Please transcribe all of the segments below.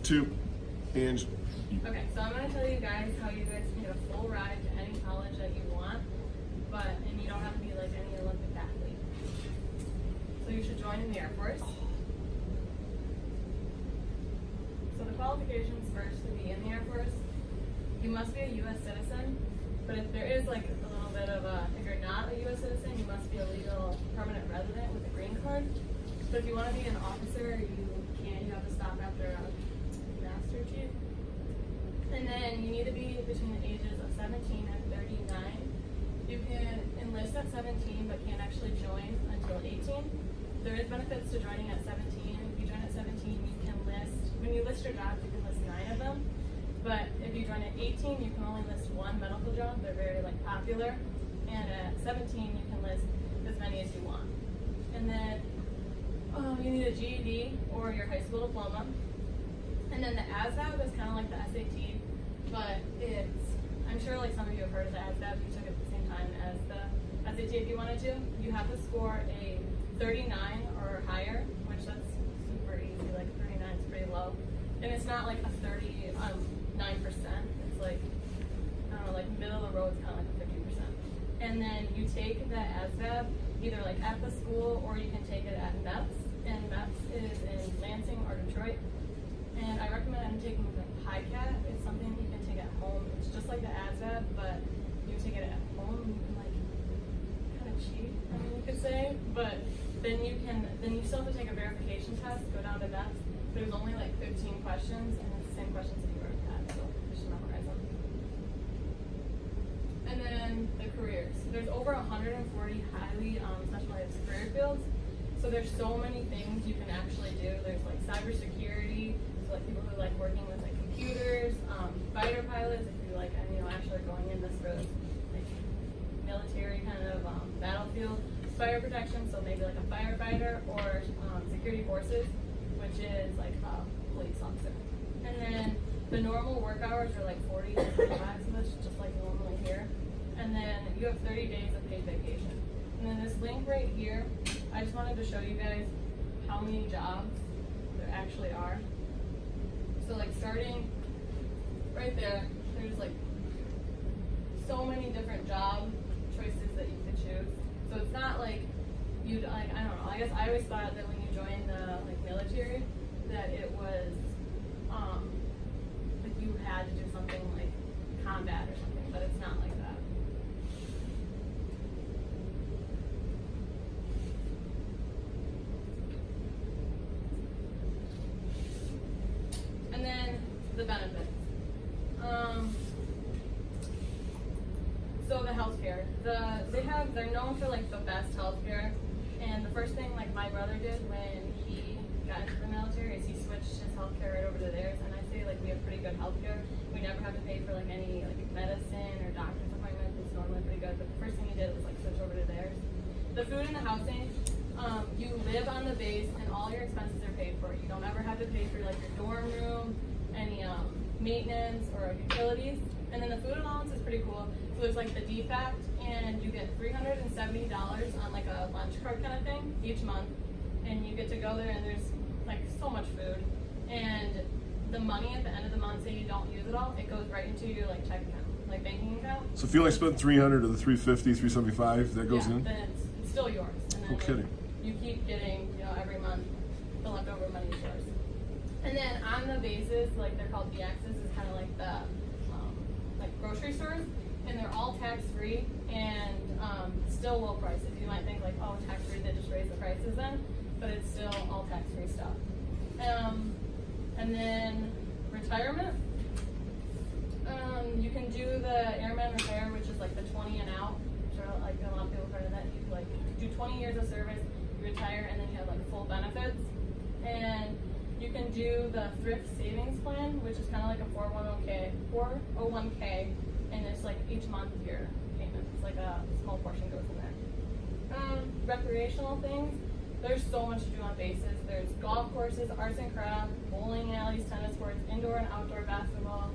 2, Angie. Okay, so I'm going to tell you guys how you guys can get a full ride to any college that you want, and you don't have to be like any Olympic athlete. So you should join in the Air Force. So the qualifications first to be in the Air Force, you must be a U.S. citizen, but if there is like a little bit of if you're not a U.S. citizen, you must be a legal permanent resident with a green card. So if you want to be an officer, you have to stop after a Master Chief. And then you need to be between the ages of 17 and 39. You can enlist at 17, but can't actually join until 18. There is benefits to joining at 17. If you join at 17, you can list, when you list your jobs, you can list 9 of them. But if you join at 18, you can only list 1 medical job. They're very popular. And at 17, you can list as many as you want. And then you need a GED or your high school diploma. And then the ASVAB is kind of like the SAT, but I'm sure some of you have heard of the ASVAB. You took it at the same time as the SAT if you wanted to. You have to score a 39 or higher, which that's super easy. 39 is pretty low. And it's not like a 39%. It's I don't know, middle of the road is kind of like a 50%. And then you take the ASVAB either at the school or you can take it at MEPS. And MEPS is in Lansing or Detroit. And I recommend taking the HiCat. It's something you can take at home. It's just like the ASVAB, but you take it at home. You can kind of cheat, you could say. But then you still have to take a verification test, go down to MEPS. There's only 15 questions, and it's the same questions that you already had, so you should memorize them. And then the careers. There's over 140 highly specialized career fields. So there's so many things you can actually do. There's cybersecurity, so people who like working with computers, fighter pilots, if you actually going in this for military kind of battlefield, fire protection, so maybe a firefighter, or security forces, which is a police officer. And then the normal work hours are 40 to 45, so that's just normally here. And then you have 30 days of paid vacation. And then this link right here, I just wanted to show you guys how many jobs there actually are. So starting right there, there's so many different job choices that you could choose. So it's not you'd I don't know, I guess I always thought that when you joined the military that it was you had to do something combat or something, but it's not like that. And then the benefits. So the healthcare. They're known for the best healthcare. And the first thing my brother did when he got into the military is he switched his healthcare right over to theirs. And I say we have pretty good healthcare. We never have to pay for any medicine or doctor's appointments. It's normally pretty good. But the first thing he did was switch over to theirs. The food and the housing. You live on the base and all your expenses are paid for. You don't ever have to pay for your dorm room, any maintenance or utilities. And then the food allowance is pretty cool. So there's the DFACT, and you get $370 on a lunch card kind of thing each month. And you get to go there and there's so much food. And the money at the end of the month, say you don't use it all, it goes right into your check account, banking account. So if you only spend 300 of the 350, 375, that goes in? Then it's still yours. And then No kidding. You keep getting, every month, the leftover money is yours. And then on the bases, they're called BXs, is kind of the grocery stores, and they're all tax-free and still low prices. You might think oh, tax-free, they just raise the prices then, but it's still all tax-free stuff. And then retirement. You can do the Airman Retire, which is the 20 and out. I'm sure a lot of people have heard of that. You do 20 years of service, you retire, and then you have full benefits. And you can do the thrift savings plan, which is kind of a 401k, and it's each month your payment. It's a small portion goes in there. Recreational things. There's so much to do on bases. There's golf courses, arts and crafts, bowling alleys, tennis courts, indoor and outdoor basketball,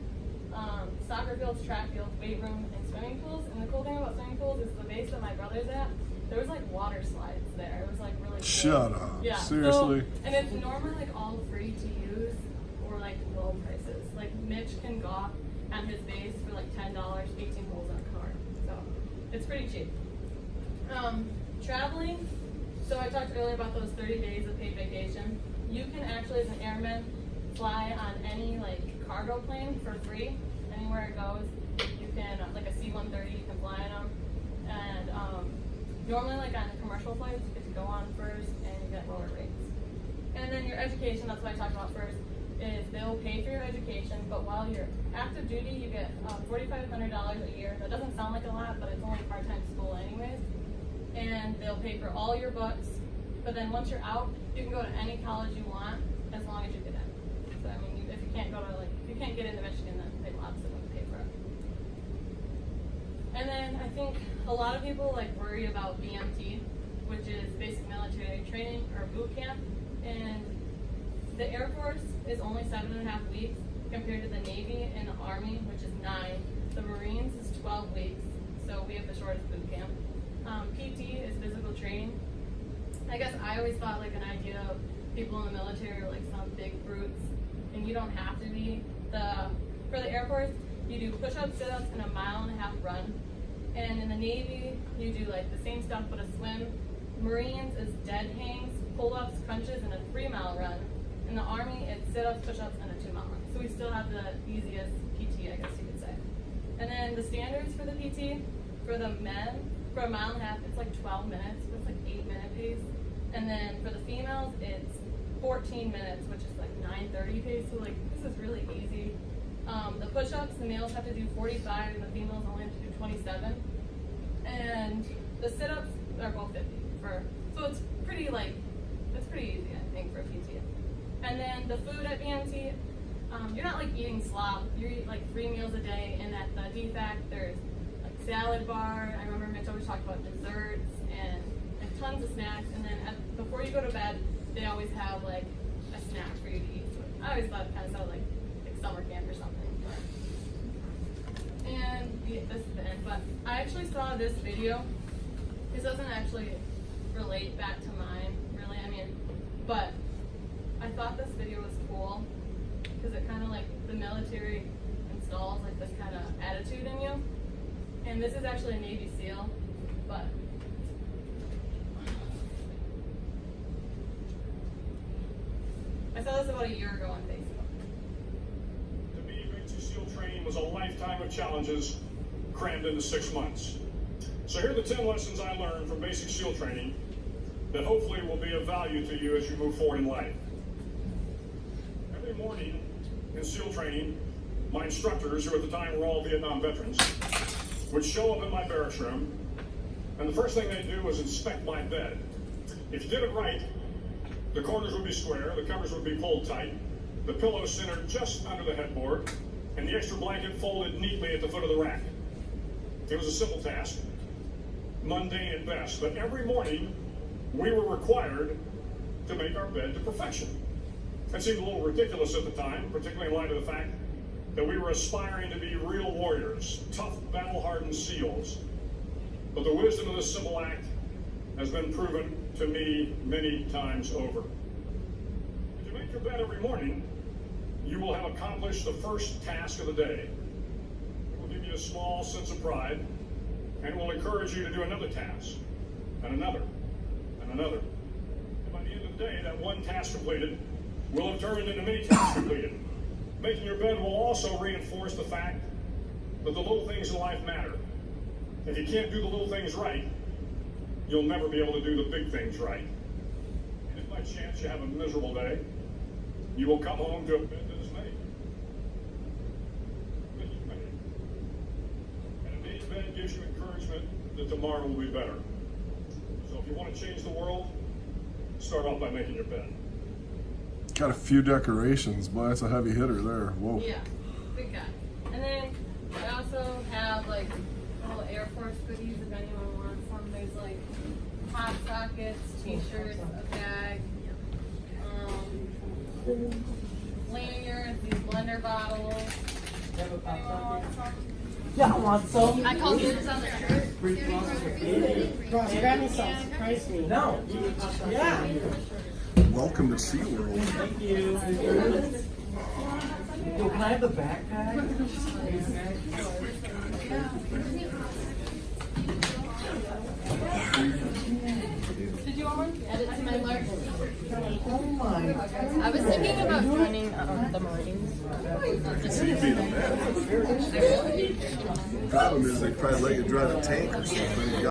soccer fields, track fields, weight room, and swimming pools. And the cool thing about swimming pools is the base that my brother's at, there was water slides there. It was really cool. Shut up. Yeah. Seriously? So, and it's normally all free to use, or pitch can golf on his base for like $10, 18 holes on a card. So it's pretty cheap. Traveling, so I talked earlier about those 30 days of paid vacation. You can actually, as an airman, fly on any like cargo plane for free, anywhere it goes. You can, like a C-130, you can fly on them. And normally like on commercial flights, you get to go on first and you get lower rates. And then your education, that's what I talked about first, is they'll pay for your education, but while you're active duty, you get $4,500 a year. That doesn't sound like a lot, but it's only part-time school anyways. And they'll pay for all your books, but then once you're out, you can go to any college you want as long as you get in. So I mean, if you can't go to if you can't get into Michigan, then they will absolutely pay for it. And then I think a lot of people worry about BMT, which is basic military training or boot camp, and the Air Force is only 7.5 weeks compared to the Navy and the Army, which is 9. The Marines is 12 weeks, so we have the shortest boot camp. PT is physical training. I guess I always thought an idea of people in the military are some big brutes, and you don't have to be. For the Air Force, you do push-ups, sit-ups, and a 1.5 mile run. And in the Navy, you do the same stuff but a swim. Marines is dead hangs, pull-ups, crunches, and a 3-mile run. In the Army, it's sit-ups, push-ups, and a 2-mile run. So we still have the easiest PT, I guess you could say. And then the standards for the PT, for the men, for a 1.5 miles, it's 12 minutes, so it's 8-minute pace. And then for the females, it's 14 minutes, which is 9:30 pace. So this is really easy. The push-ups, the males have to do 45, and the females only have to do 27. And the sit-ups are both 50. So it's pretty easy, I think, for a PT. And then the food at BMT, you're not eating slop. You eat 3 meals a day, and at the DFAC, there's salad bar. I remember Mitch always talked about desserts and tons of snacks. And then before you go to bed, they always have a snack for you to eat. So I always thought it kind of sounded like summer camp or something. And this is the end. But I actually saw this video. This doesn't actually relate back to mine, really. I mean, but I thought this video was cool because it kind of the military installs this kind of attitude in you. And this is actually a Navy SEAL, but I saw this about a year ago on Facebook. To me, basic SEAL training was a lifetime of challenges crammed into 6 months. So here are the 10 lessons I learned from basic SEAL training that hopefully will be of value to you as you move forward in life. Every morning in SEAL training, my instructors, who at the time were all Vietnam veterans, would show up in my barracks room, and the first thing they'd do was inspect my bed. If you did it right, the corners would be square, the covers would be pulled tight, the pillow centered just under the headboard, and the extra blanket folded neatly at the foot of the rack. It was a simple task, mundane at best, but every morning we were required to make our bed to perfection. That seemed a little ridiculous at the time, particularly in light of the fact that we were aspiring to be real warriors, tough, battle-hardened SEALs. But the wisdom of this simple act has been proven to me many times over. If you make your bed every morning, you will have accomplished the first task of the day. It will give you a small sense of pride, and it will encourage you to do another task, and another, and another. And by the end of the day, that one task completed will have turned into many tasks completed. Making your bed will also reinforce the fact that the little things in life matter. If you can't do the little things right, you'll never be able to do the big things right. And if by chance you have a miserable day, you will come home to a bed that is made. That you've made. And a made bed gives you encouragement that tomorrow will be better. So if you want to change the world, start off by making your bed. Got a few decorations, boy, that's a heavy hitter there. Whoa. Yeah, big guy. And then I also have little Air Force goodies if anyone wants some. There's hot sockets, t-shirts, a bag, lanyards, these blender bottles. Anyone want some? Yeah, I want some. I called yours on the shirt. Grab me some. Price me. No. Yeah. Welcome to SeaWorld. Thank you. Can I I have the backpack? Did you want one? Add it to my mark. Oh my. I was thinking about joining the Marines. So you beat them there. The problem is they probably let you drive a tank or something.